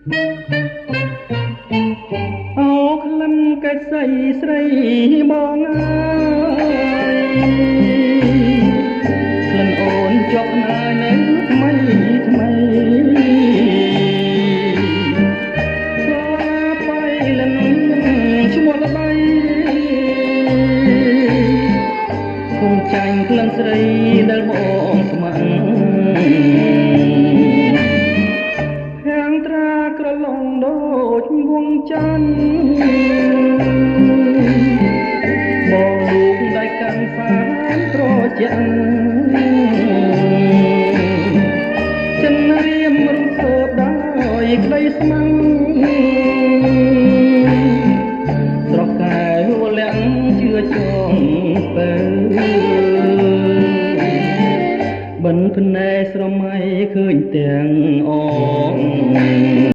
អូក្លិនកែសីស្រីបងអើយក្លិនអូនជាប់ណាយនៅថ្មីថ្មីក៏បៃលិនឈ្មោះល្បីគុំចាញ់ក្លិនស្រីដែលបងស្ម័គ្រខាងត្រាក្រឡងដូចវងច័ន្ទបងរូបដែលកាន់សានត្រជាក់ចិនរៀមរំសូតដោយក្តីស្ម័គ្រស្រស់កែវលាក់ជឿចងទៅបិណ្ឌភ្នែកស្រមៃឃើញទាំងអង